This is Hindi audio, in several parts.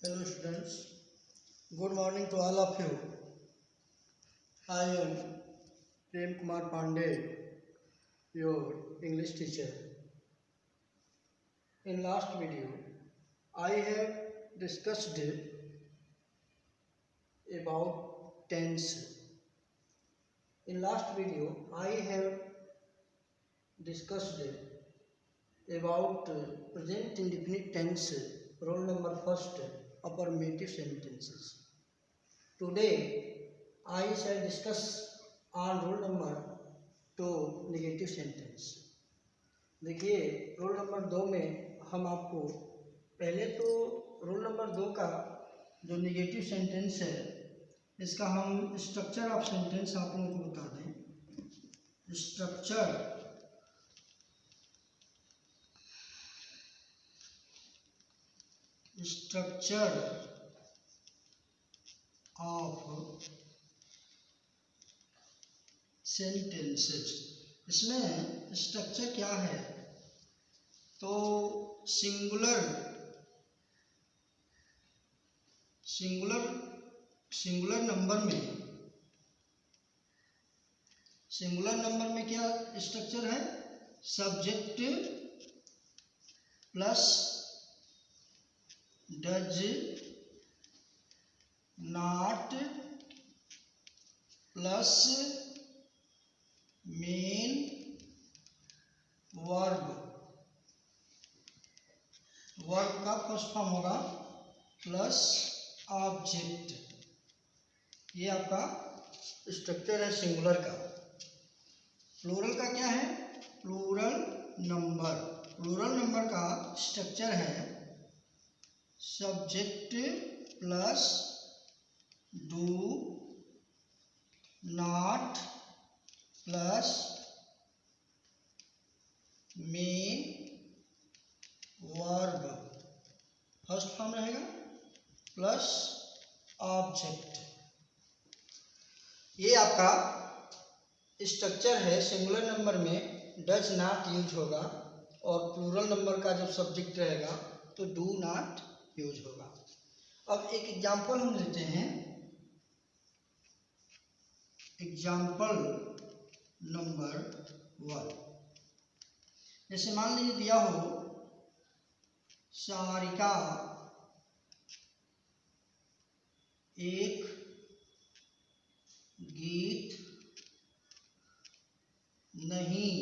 Hello students, good morning to all of you. I am Prem Kumar Pandey, your English teacher. In last video, I have discussed about tense. In last video, I have discussed about present indefinite tense, rule number first, affirmative sentences. Today, I shall discuss on rule number 2 negative sentence. देखिए रूल नंबर 2 में हम आपको पहले तो रूल नंबर 2 का जो नेगेटिव सेंटेंस है इसका हम स्ट्रक्चर ऑफ सेंटेंस आप लोगों को बता दें. Structure of sentences. इसमें स्ट्रक्चर क्या है तो सिंगुलर नंबर में क्या स्ट्रक्चर है. Subject plus does not plus main verb का फर्स्ट फॉर्म होगा प्लस ऑब्जेक्ट. ये आपका स्ट्रक्चर है सिंगुलर का. प्लूरल का क्या है. प्लूरल नंबर का स्ट्रक्चर है subject plus do not plus main verb first form रहेगा प्लस ऑब्जेक्ट. ये आपका स्ट्रक्चर है. सिंगुलर नंबर में डज नॉट यूज होगा और प्लूरल नंबर का जब सब्जेक्ट रहेगा तो डू नॉट यूज होगा. अब एक एग्जांपल हम लेते हैं. Example number 1. जैसे मान लीजिए दिया हो सारिका एक गीत नहीं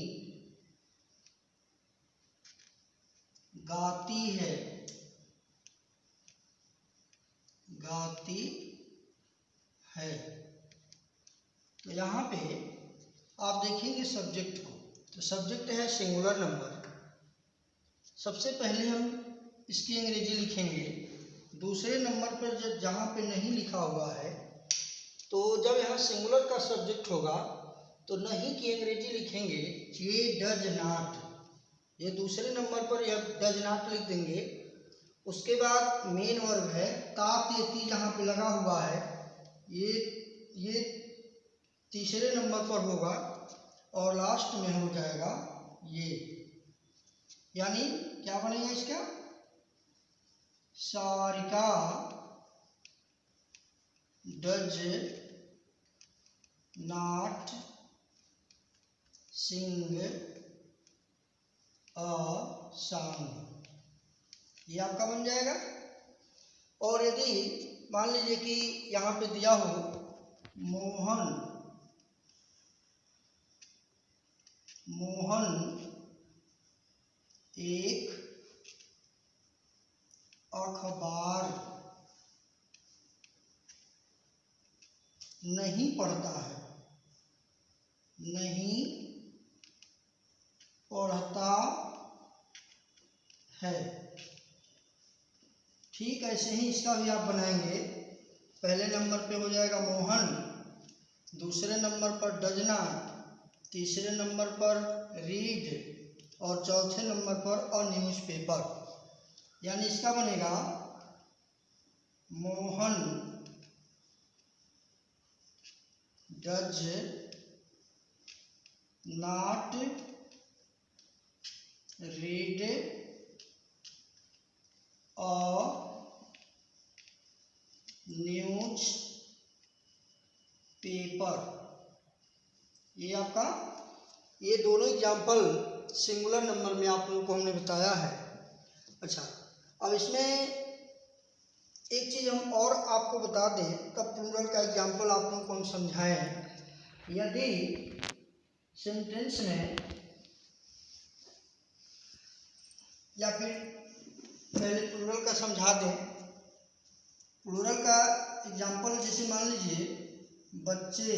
गाती है. तो यहाँ पे आप देखेंगे सब्जेक्ट को. तो सब्जेक्ट है सिंगुलर नंबर. सबसे पहले हम इसकी अंग्रेजी लिखेंगे. दूसरे नंबर पर जहाँ पे नहीं लिखा हुआ है तो जब यहाँ सिंगुलर का सब्जेक्ट होगा तो नहीं की अंग्रेजी लिखेंगे ये डज नॉट. ये दूसरे नंबर पर यह डज नॉट लिख देंगे. उसके बाद मेन वर्ब है तात ये ती जहाँ पे लगा हुआ है ये तीसरे नंबर पर होगा और लास्ट में हो जाएगा ये. यानी क्या बनेगा इसका. Sarika does not sing a song. ये आपका बन जाएगा. और यदि मान लीजिए कि यहाँ पे दिया हो मोहन एक अखबार नहीं पढ़ता है. ठीक ऐसे ही इसका भी आप बनाएंगे. पहले नंबर पे हो जाएगा मोहन, दूसरे नंबर पर डज नॉट, तीसरे नंबर पर रीड और चौथे नंबर पर अ न्यूज़पेपर. यानी इसका बनेगा Mohan does not read a ये दोनों एग्जाम्पल सिंगुलर नंबर में आप लोगों को हमने बताया है। अच्छा, अब इसमें एक चीज़ हम और आपको बता दें, तब प्लूरल का एग्जाम्पल आप लोगों को हम समझाएं। यदि सेंटेंस में या फिर पहले प्लूरल का समझा दें। प्लूरल का एग्जाम्पल जैसे मान लीजिए बच्चे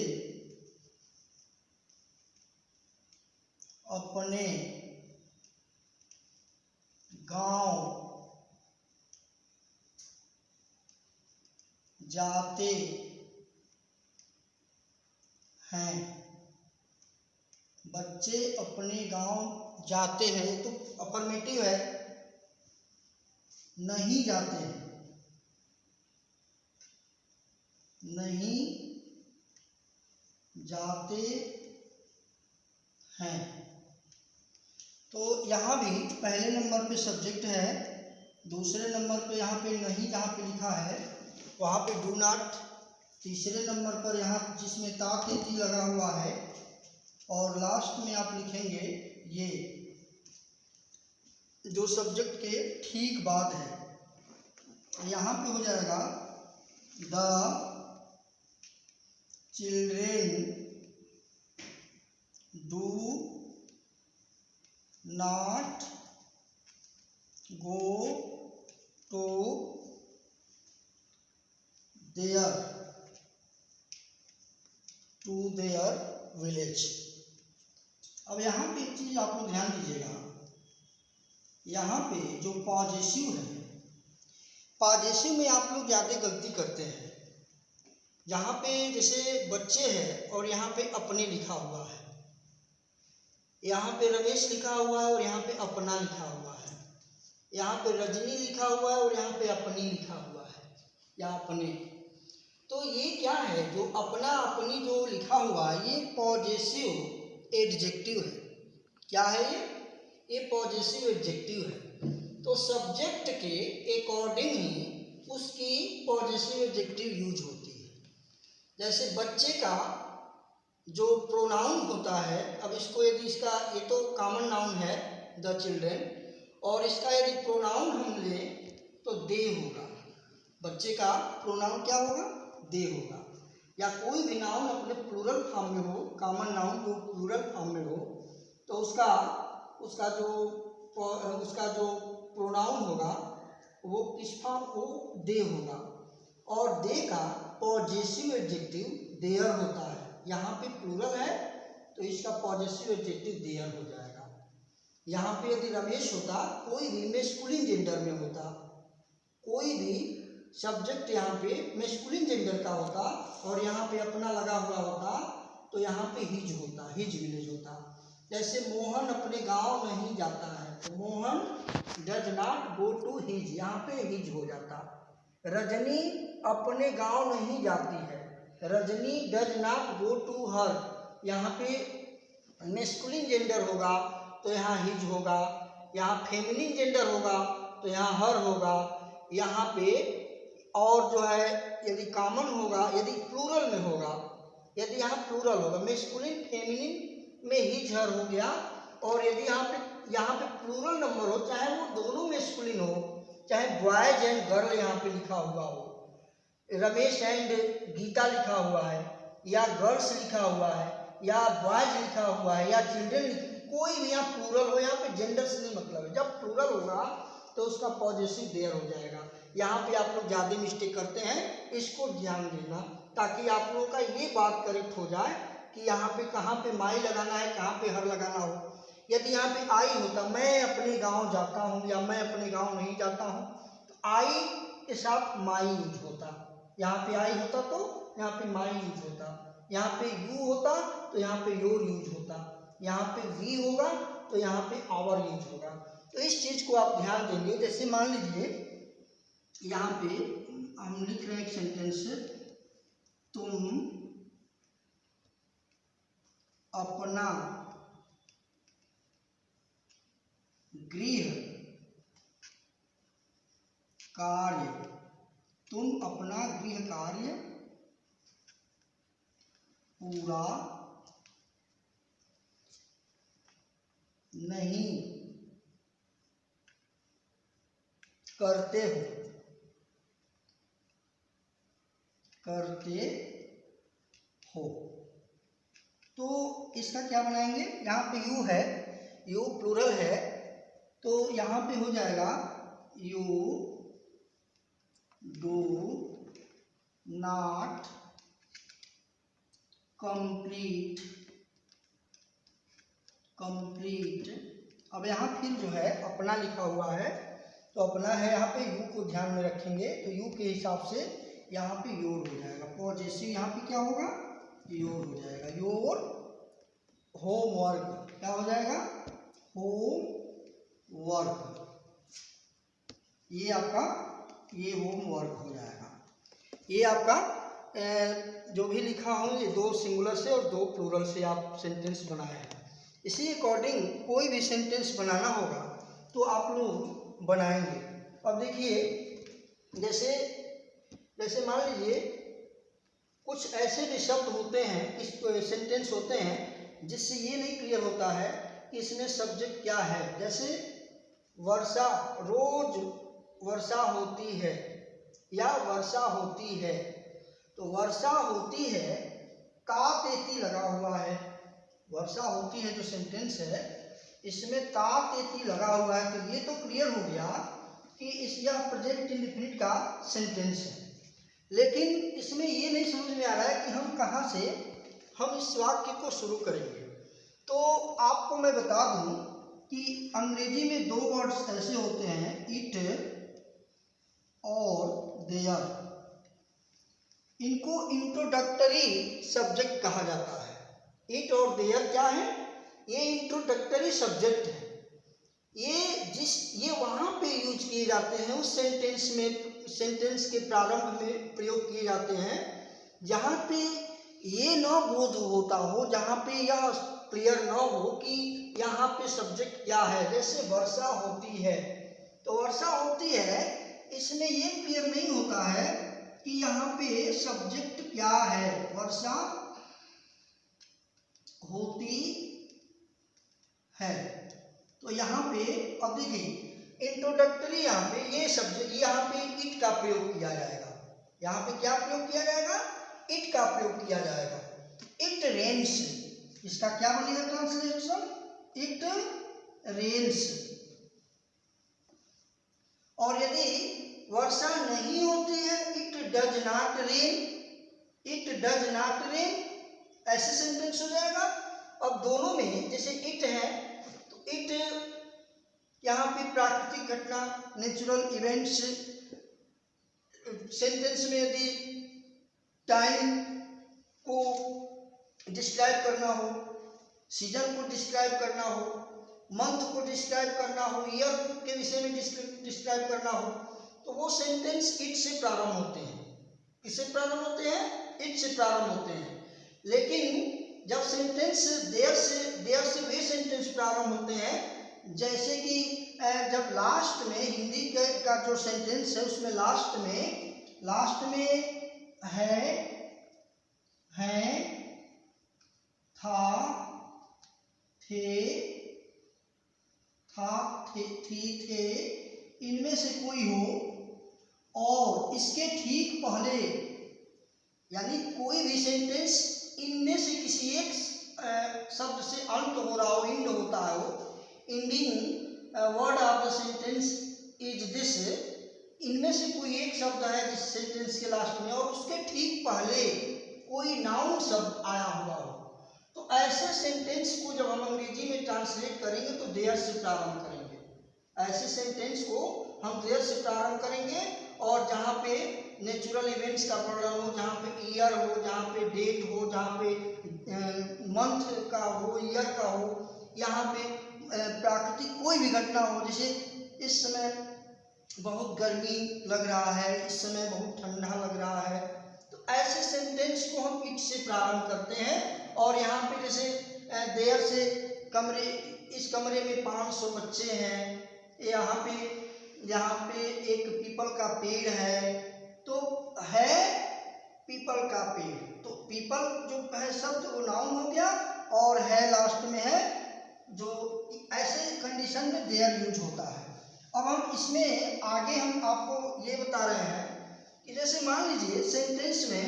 अपने गांव जाते हैं। बच्चे अपने गांव जाते हैं तो अफर्मेटिव है, नहीं जाते हैं, नहीं जाते हैं। तो यहाँ भी पहले नंबर पे सब्जेक्ट है, दूसरे नंबर पे यहाँ पे नहीं जहाँ पे लिखा है वहाँ पे डू नॉट, तीसरे नंबर पर यहाँ जिसमें ता तेती लगा हुआ है, और लास्ट में आप लिखेंगे ये जो सब्जेक्ट के ठीक बाद है। यहाँ पे हो जाएगा the children do not go to their village. अब यहाँ पे एक चीज आप लोग ध्यान दीजिएगा, यहाँ पे जो पॉजेसिव है, पॉजेसिव में आप लोग ज़्यादा गलती करते हैं। यहाँ पे जैसे बच्चे हैं और यहाँ पे अपने लिखा हुआ है, यहाँ पे रमेश लिखा हुआ है और यहाँ पे अपना लिखा हुआ है, यहाँ पे रजनी लिखा हुआ है और यहाँ पे अपनी लिखा हुआ है, या अपने। तो ये क्या है, जो अपना अपनी जो लिखा हुआ है ये पॉजेसिव एडजेक्टिव है। क्या है ये पॉजेसिव एडजेक्टिव है। तो सब्जेक्ट के अकॉर्डिंग ही उसकी पॉजेसिव एडजेक्टिव यूज होती है। जैसे बच्चे का जो प्रोनाउन होता है, अब इसको यदि इसका ये तो कॉमन नाउन है द चिल्ड्रेन, और इसका यदि प्रोनाउन हम लें तो दे होगा। बच्चे का प्रोनाउन क्या होगा, दे होगा। या कोई भी नाउन अपने प्लूरल फॉर्म में हो, कॉमन नाउन जो प्लूरल फॉर्म में हो, तो उसका जो प्रोनाउन होगा वो किस फॉर्म, वो दे होगा। और दे का पॉजेसिव एडजेक्टिव देयर होता है। यहाँ पे प्लूरल है तो इसका पॉजेसिव एडजेक्टिव देयर हो जाएगा। यहाँ पे यदि रमेश होता, कोई भी मेस्कुलिन जेंडर में होता, कोई भी सब्जेक्ट यहाँ पे मेस्कुलिन जेंडर का होता और यहाँ पे अपना लगा हुआ होता, तो यहाँ पे हिज होता, हिज विलेज होता। जैसे मोहन अपने गांव नहीं जाता है, तो Mohan does not go to his, यहाँ पे हिज हो जाता। रजनी अपने गांव नहीं जाती है, Rajni does not go to her, यहाँ पे मेस्कुलिन जेंडर होगा तो यहाँ हिज होगा, यहाँ फेमिनिन जेंडर होगा तो यहाँ हर होगा। यहाँ पे और जो है यदि कॉमन होगा, यदि प्लूरल में होगा, यदि यहाँ प्लूरल होगा, मेस्कुलिन फेमिनिन में हिज हर हो गया। और यदि यहाँ पे प्लूरल नंबर हो, चाहे वो दोनों मेस्कुलिन हो, चाहे बॉयज एंड गर्ल यहाँ पे लिखा हुआ हो, रमेश एंड गीता लिखा हुआ है, या गर्ल्स लिखा हुआ है, या बॉयज लिखा हुआ है, या चिल्ड्रन, कोई भी यहाँ प्लूरल हो, यहाँ पे जेंडर से नहीं मतलब है। जब प्लूरल होगा तो उसका पॉजेसिव देयर हो जाएगा। यहाँ पे आप लोग ज़्यादा मिस्टेक करते हैं, इसको ध्यान देना ताकि आप लोगों का ये बात करेक्ट हो जाए कि यहाँ पे कहाँ पे माई लगाना है, कहाँ पे हर लगाना हो। यदि यहाँ पे आई होता, मैं अपने गांव जाता हूँ या मैं अपने गांव नहीं जाता हूँ, तो आई के साथ माई यूज होता। यहाँ पे आई होता तो यहाँ पे माई यूज होता। यहाँ पे यू होता तो यहाँ पे योर यूज होता। यहाँ पे वी होगा तो यहाँ पे आवर यूज होगा। तो इस चीज को आप ध्यान देंगे। जैसे मान लीजिए यहाँ पे हम लिख रहे हैं एक सेंटेंस, तुम अपना गृह कार्य, तुम अपना गृह कार्य पूरा नहीं करते हो, करते हो। तो इसका क्या बनाएंगे, यहाँ पे यू है, यू प्लूरल है, तो यहाँ पे हो जाएगा you do not complete, complete. अब यहाँ फिर जो है अपना लिखा हुआ है, तो अपना है यहाँ पे यू को ध्यान में रखेंगे, तो यू के हिसाब से यहाँ पे योर हो जाएगा, पॉजेसिव यहाँ पे क्या होगा, योर हो जाएगा, योर होमवर्क, क्या हो जाएगा, होमवर्क। ये आपका ये होमवर्क हो जाएगा। ये आपका जो भी लिखा हो ये दो सिंगुलर से और दो प्लूरल से आप सेंटेंस बनाए हैं। इसी अकॉर्डिंग कोई भी सेंटेंस बनाना होगा तो आप लोग बनाएंगे। अब देखिए जैसे जैसे मान लीजिए कुछ ऐसे भी शब्द होते हैं, इस सेंटेंस होते हैं जिससे ये नहीं क्लियर होता है कि इसमें सब्जेक्ट क्या है। जैसे वर्षा, रोज वर्षा होती है या वर्षा होती है, तो वर्षा होती है का तेती लगा हुआ है, वर्षा होती है जो सेंटेंस है इसमें ता तेती लगा हुआ है, तो ये तो क्लियर हो गया कि यह प्रेजेंट इंडेफिनिट का सेंटेंस है। लेकिन इसमें ये नहीं समझ में आ रहा है कि हम कहाँ से हम इस वाक्य को शुरू करेंगे। तो आपको मैं बता दूं कि अंग्रेजी में दो वर्ड्स ऐसे होते हैं, इट और देयर। इनको इंट्रोडक्टरी सब्जेक्ट कहा जाता है। इट और देयर क्या है, ये इंट्रोडक्टरी सब्जेक्ट है। ये वहाँ पे यूज किए जाते हैं उस सेंटेंस में, सेंटेंस के प्रारंभ में प्रयोग किए जाते हैं जहाँ पे ये न बोध होता हो, जहाँ पे यह क्लियर न हो कि यहाँ पे सब्जेक्ट क्या है। जैसे वर्षा होती है, तो वर्षा होती है इसमें ये क्लियर नहीं होता है कि यहाँ पे सब्जेक्ट क्या है। वर्षा होती है, तो यहाँ पे अब देखिए इंट्रोडक्टरी यहाँ पे ये सब्जेक्ट, यहाँ पे इट का प्रयोग किया जाएगा। यहाँ पे क्या प्रयोग किया जाएगा, इट का प्रयोग किया जाएगा। इट रेन्स, इसका क्या बनेगा ट्रांसलेशन, इट रेन्स। और यदि वर्षा नहीं होती है, it does not rain, it does not rain, ऐसे सेंटेंस हो जाएगा। अब दोनों में जैसे इट है तो इट यहाँ पे प्राकृतिक घटना, नेचुरल इवेंट्स, सेंटेंस में यदि टाइम को डिस्क्राइब करना हो, सीजन को डिस्क्राइब करना हो, मंथ को डिस्क्राइब करना हो, ईयर के विषय में डिस्क्राइब करना हो, तो वो सेंटेंस इट से प्रारंभ होते हैं। किससे प्रारंभ होते हैं, इट से प्रारंभ होते हैं। लेकिन जब सेंटेंस देयर से वे सेंटेंस प्रारंभ होते हैं जैसे कि जब लास्ट में हिंदी का जो सेंटेंस है उसमें लास्ट में है, था, थे, थी, थे, इनमें से कोई हो और इसके ठीक पहले, यानी कोई भी सेंटेंस इनमें से किसी एक शब्द से अंत हो रहा हो, इंड होता हो, ending word of the sentence is this, इनमें से कोई एक शब्द है जिस सेंटेंस के लास्ट में और उसके ठीक पहले कोई नाउन शब्द आया हुआ हो, तो ऐसे सेंटेंस को जब हम अंग्रेजी में ट्रांसलेट करेंगे तो देयर से प्रारंभ करेंगे। ऐसे सेंटेंस को हम देयर से प्रारंभ करेंगे और जहाँ पे नेचुरल इवेंट्स का वर्णन हो, जहाँ पे ईयर हो, जहाँ पे डेट हो, जहाँ पे मंथ का हो, ईयर का हो, यहाँ पे प्राकृतिक कोई भी घटना हो, जैसे इस समय बहुत गर्मी लग रहा है, इस समय बहुत ठंडा लग रहा है, तो ऐसे सेंटेंस को हम इट से प्रारंभ करते हैं। और यहाँ पे जैसे देयर से इस कमरे में 500 बच्चे हैं, यहाँ पे एक पीपल का पेड़ है, तो है पीपल का पेड़, तो पीपल जो है शब्द वो नाउन हो गया और है लास्ट में है जो ऐसे कंडीशन में देयर यूज होता है। अब हम इसमें आगे हम आपको ये बता रहे हैं कि जैसे मान लीजिए सेंटेंस में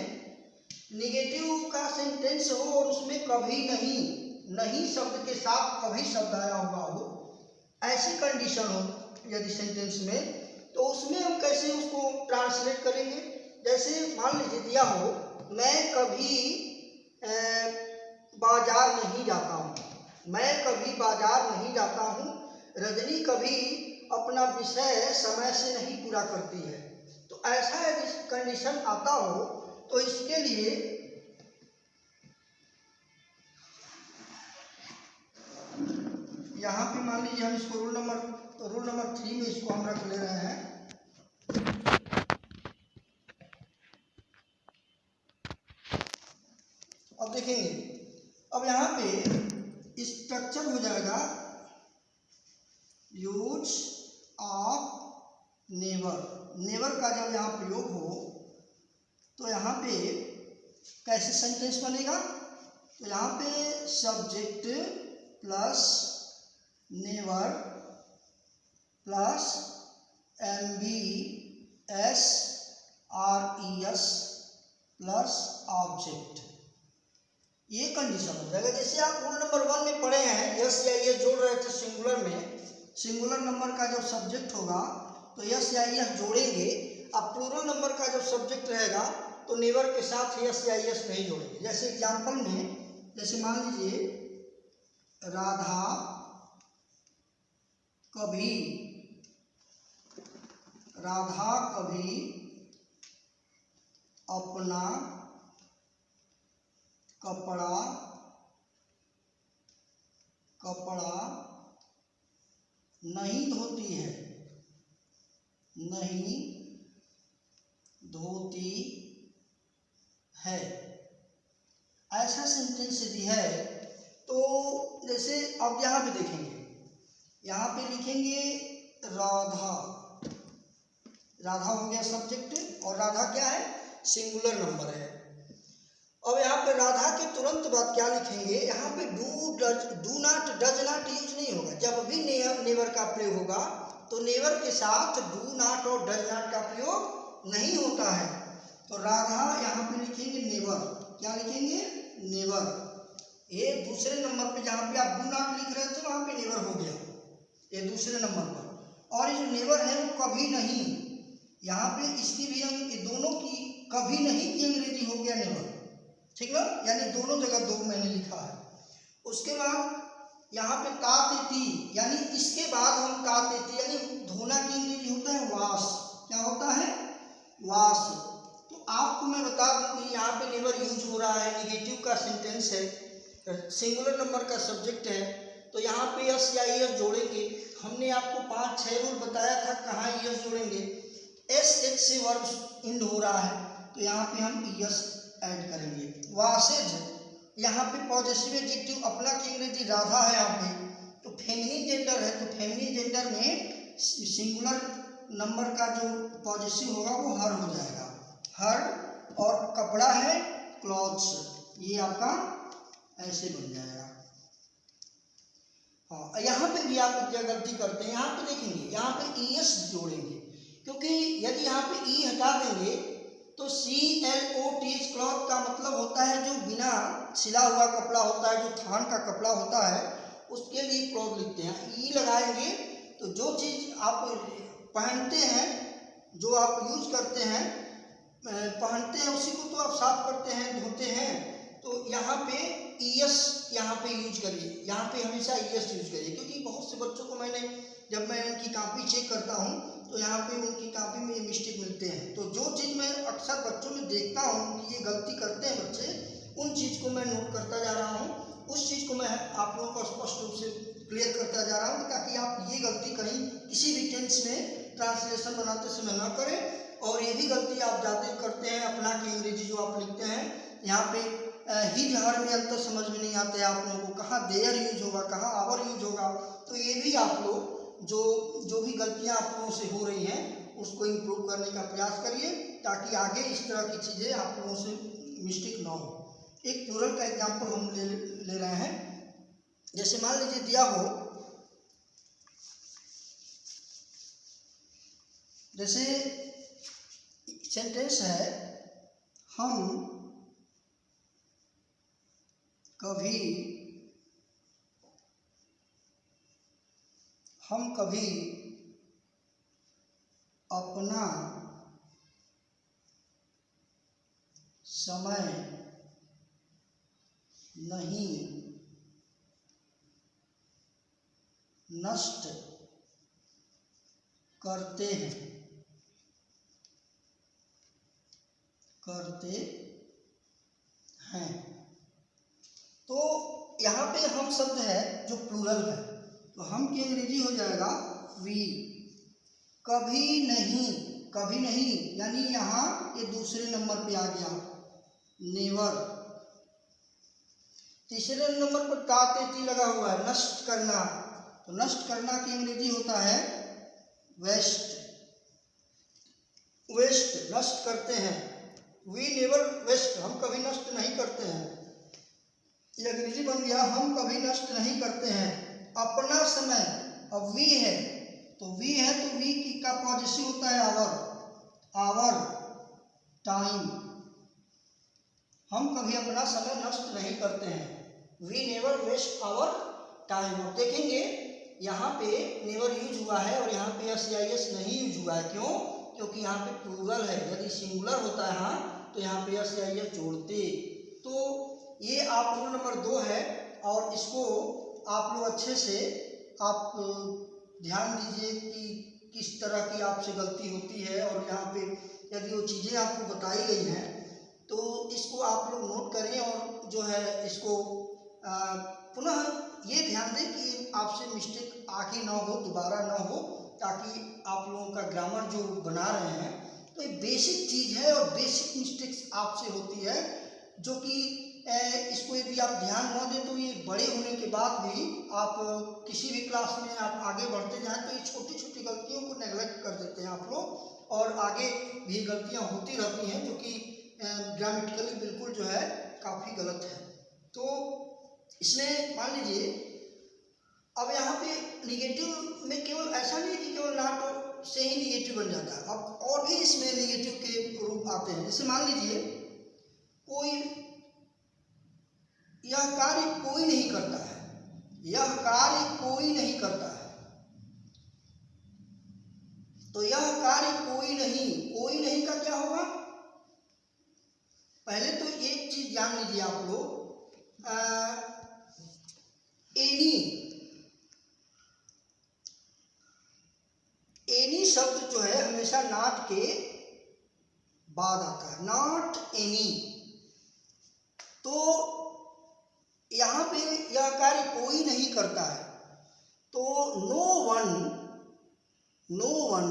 निगेटिव का सेंटेंस हो और उसमें कभी नहीं शब्द के साथ कभी शब्द आया हुआ हो, ऐसी कंडीशन हो यदि सेंटेंस में, तो उसमें हम कैसे उसको ट्रांसलेट करेंगे। जैसे मान लीजिए दिया हो मैं कभी बाजार नहीं जाता हूँ, मैं कभी बाजार नहीं जाता हूँ, रजनी कभी अपना विषय समय से नहीं पूरा करती है। तो ऐसा यदि कंडीशन आता हो तो इसके लिए यहाँ पे मान लीजिए हम इसको रूल नंबर 3 में इसको हम रख ले रहे हैं। अब देखेंगे, अब यहाँ पे स्ट्रक्चर हो जाएगा यूज ऑफ नेवर का जब यहाँ प्रयोग हो तो यहाँ पे कैसे सेंटेंस बनेगा। तो यहाँ पे subject plus never plus MBS RES plus object, ये कंडीशन हो जाएगा। जैसे आप रूल नंबर 1 में पढ़े हैं, यस या ये जोड़ रहे थे सिंगुलर में, सिंगुलर नंबर का जब सब्जेक्ट होगा तो यस या यस जोड़ेंगे। अब प्लूरल नंबर का जब सब्जेक्ट रहेगा तो नेवर के साथ यस या यस नहीं जोड़ेंगे। जैसे एग्जाम्पल में, जैसे मान लीजिए राधा कभी अपना कपड़ा नहीं धोती है, ऐसा सेंटेंस यदि है तो जैसे अब यहाँ पे देखेंगे, यहाँ पे लिखेंगे राधा हो गया सब्जेक्ट और राधा क्या है, सिंगुलर नंबर है। अब यहाँ पे राधा के तुरंत बाद क्या लिखेंगे, यहाँ पे do not does not use नहीं होगा। जब भी नेवर का प्रयोग होगा तो नेवर के साथ डू नॉट और डज नॉट का प्रयोग नहीं होता है। तो राधा यहाँ पे लिखेंगे नेवर, क्या लिखेंगे, नेवर। ये दूसरे नंबर पे जहाँ पे आप डू नॉट लिख रहे थे वहाँ पे नेवर हो गया, ये दूसरे नंबर पर। और ये जो नेवर है वो कभी नहीं, यहाँ पे इसकी भी हम दोनों की कभी नहीं की अंग्रेजी हो गया नेवर, ठीक ना, यानी दोनों जगह दो मैंने लिखा है। उसके बाद यहाँ पे तातेती, यानी इसके बाद हम तातेती, यानी धोना की अंग्रेजी होता है वाश, क्या होता है, वाश। तो आपको मैं बता दूं कि यहाँ पे नेवर यूज हो रहा है, निगेटिव का सेंटेंस है, सिंगुलर नंबर का सब्जेक्ट है, तो यहाँ पे यस या यस जोड़ेंगे। हमने आपको 5-6 रूल बताया था कहाँ यस जोड़ेंगे। SH से वर्ब इंड हो रहा है तो यहाँ पे हम यस ऐड करेंगे। वासेज, यहाँ पे पॉजिटिव एडजेक्टिव, अपना की अंग्रेजी राधा है यहाँ पे, तो फेमिनिन जेंडर है, तो फेमिनिन जेंडर में सिंगुलर नंबर का जो पॉजिटिव होगा वो हर हो जाएगा, हर। और कपड़ा है क्लॉथ्स, ये आपका ऐसे बन जाएगा। हाँ, यहाँ पे भी आप क्या गलती करते हैं, यहाँ पे देखेंगे, यहाँ पे ES जोड़ेंगे, क्योंकि यदि यहाँ पे ई हटा देंगे तो CLOTH क्लॉथ का मतलब होता है जो बिना सिला हुआ कपड़ा होता है, जो थान का कपड़ा होता है, उसके लिए क्लॉथ लिखते हैं। ई लगाएंगे तो जो चीज़ आप पहनते हैं, जो आप यूज करते हैं, पहनते हैं, उसी को तो आप साफ करते हैं, धोते हैं। तो यहाँ पे ES यहाँ पे यूज करिए, यहाँ पे हमेशा ES यूज करिए, क्योंकि बहुत से बच्चों को जब मैं उनकी कॉपी चेक करता हूँ तो यहाँ पे उनकी कॉपी में ये मिस्टेक मिलते हैं। तो जो चीज़ मैं अक्सर बच्चों में देखता हूँ कि ये गलती करते हैं बच्चे, उन चीज़ को मैं नोट करता जा रहा हूँ, उस चीज़ को मैं आप लोगों को स्पष्ट रूप से क्लियर करता जा रहा हूँ, ताकि आप ये गलती कहीं किसी भी टेंस में ट्रांसलेशन बनाते समय ना करें। और ये भी गलती आप ज़्यादा करते हैं, अपना की अंग्रेजी जो आप लिखते हैं, यहाँ पे ही हर में अंतर समझ में नहीं आते आप लोगों को, कहाँ देयर यूज होगा, कहाँ आवर यूज होगा। तो ये भी आप लोग जो भी गलतियाँ आप लोगों से हो रही हैं उसको इम्प्रूव करने का प्रयास करिए, ताकि आगे इस तरह की चीज़ें आप लोगों से मिस्टेक ना हो। एक प्लूरल का एग्जाम्पल हम ले रहे हैं। जैसे मान लीजिए दिया हो जैसे सेंटेंस है, हम कभी अपना समय नहीं नष्ट करते हैं। तो यहाँ पे हम शब्द है जो प्लूरल है, तो हम की अंग्रेजी हो जाएगा वी। कभी नहीं यानी यहाँ ये दूसरे नंबर पे आ गया नेवर। तीसरे नंबर पर ता तेती लगा हुआ है, नष्ट करना, तो नष्ट करना की अंग्रेजी होता है वेस्ट। नष्ट करते हैं, वी नेवर वेस्ट, हम कभी नष्ट नहीं करते हैं। ये अंग्रेजी बन गया हम कभी नष्ट नहीं करते हैं अपना समय। अब वी है तो वी का पॉजिटिव होता है आवर टाइम। हम कभी अपना समय नष्ट नहीं करते हैं, we never waste our time. अब देखेंगे यहाँ पे नेवर यूज हुआ है और यहाँ पे एस नहीं यूज हुआ है। क्यों? क्योंकि यहाँ पे प्लूरल है। यदि सिंगुलर होता है हाँ तो यहाँ पे एस जोड़ते। तो ये आप रूल नंबर 2 है और इसको आप लोग अच्छे से आप ध्यान दीजिए कि किस तरह की आपसे गलती होती है, और यहाँ पे यदि वो चीज़ें आपको बताई गई हैं तो इसको आप लोग नोट करें और जो है इसको पुनः ये ध्यान दें कि आपसे मिस्टेक आगे ना हो, दोबारा ना हो, ताकि आप लोगों का ग्रामर जो बना रहे हैं तो ये बेसिक चीज़ है और बेसिक मिस्टेक्स आपसे होती है, जो कि इसको यदि आप ध्यान न दें तो ये बड़े होने के बाद भी आप किसी भी क्लास में आप आगे बढ़ते जाएं तो ये छोटी छोटी गलतियों को नेगलेक्ट कर देते हैं आप लोग, और आगे भी गलतियां होती रहती हैं जो कि ग्रामेटिकली बिल्कुल जो है काफ़ी गलत है। तो इसमें मान लीजिए अब यहाँ पे निगेटिव में केवल ऐसा नहीं कि केवल नॉट से ही निगेटिव बन जाता है, अब और भी इसमें निगेटिव के रूप आते हैं। जैसे मान लीजिए यह कार्य कोई नहीं करता है, तो यह कार्य कोई नहीं का क्या होगा? पहले तो एक चीज जान लीजिए आप लोग, एनी शब्द जो है हमेशा नॉट के बाद आता है, नॉट एनी। तो यहाँ पे यह कार्य कोई नहीं करता है, तो no one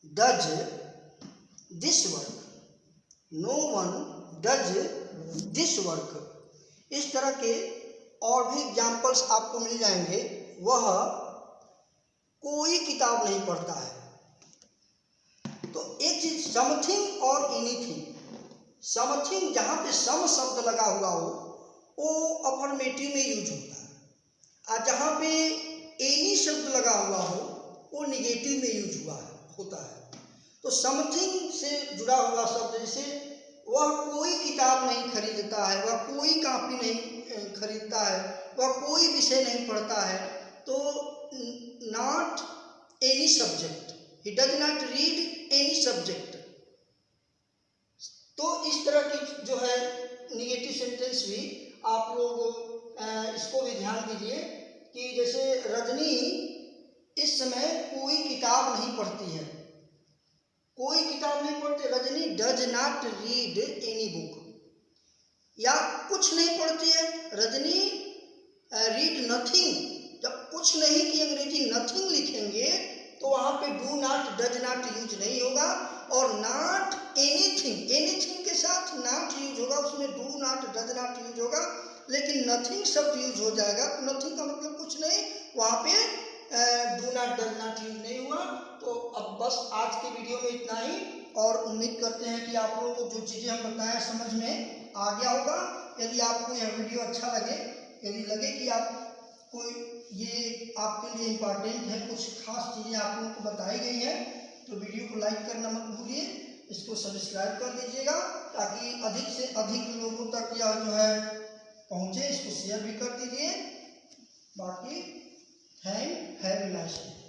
does this work. इस तरह के और भी एग्जाम्पल्स आपको मिल जाएंगे। वह कोई किताब नहीं पढ़ता है। तो एक चीज समथिंग और एनीथिंग, समथिंग जहाँ पे सम शब्द लगा हुआ हो वो अफर्मेटिव में यूज होता है, और जहाँ पे एनी शब्द लगा हुआ हो वो निगेटिव में यूज होता है। तो समथिंग से जुड़ा हुआ शब्द, जैसे वह कोई किताब नहीं खरीदता है, वह कोई कॉपी नहीं खरीदता है, वह कोई विषय नहीं पढ़ता है, तो not any subject, he does not read any subject. तो इस तरह की जो है निगेटिव सेंटेंस भी आप लोग इसको भी ध्यान दीजिए कि जैसे रजनी इस समय कोई किताब नहीं पढ़ती है, Rajni does not read any book, या कुछ नहीं पढ़ती है, रजनी रीड नथिंग। जब कुछ नहीं की अंग्रेजी नथिंग लिखेंगे तो वहाँ पे do not does not use नहीं होगा, और नॉट एनीथिंग के साथ नॉट यूज होगा, उसमें do not does not use होगा, लेकिन नथिंग शब्द यूज हो जाएगा। तो नथिंग का मतलब कुछ नहीं, वहाँ पे do not does not use नहीं हुआ। तो अब बस आज के वीडियो में इतना ही, और उम्मीद करते हैं कि आप लोगों को जो चीज़ें हम बताएं समझ में आ गया होगा। यदि आपको यह वीडियो अच्छा लगे, यदि लगे कि आप कोई ये आपके लिए इम्पॉर्टेंट है, कुछ खास चीज़ें आप लोगों को बताई गई हैं, तो वीडियो को लाइक करना मत भूलिए, इसको सब्सक्राइब कर दीजिएगा ताकि अधिक से अधिक लोगों तक यह जो है पहुँचे। इसको शेयर भी कर दीजिए। बाकी हैव नाइस डे।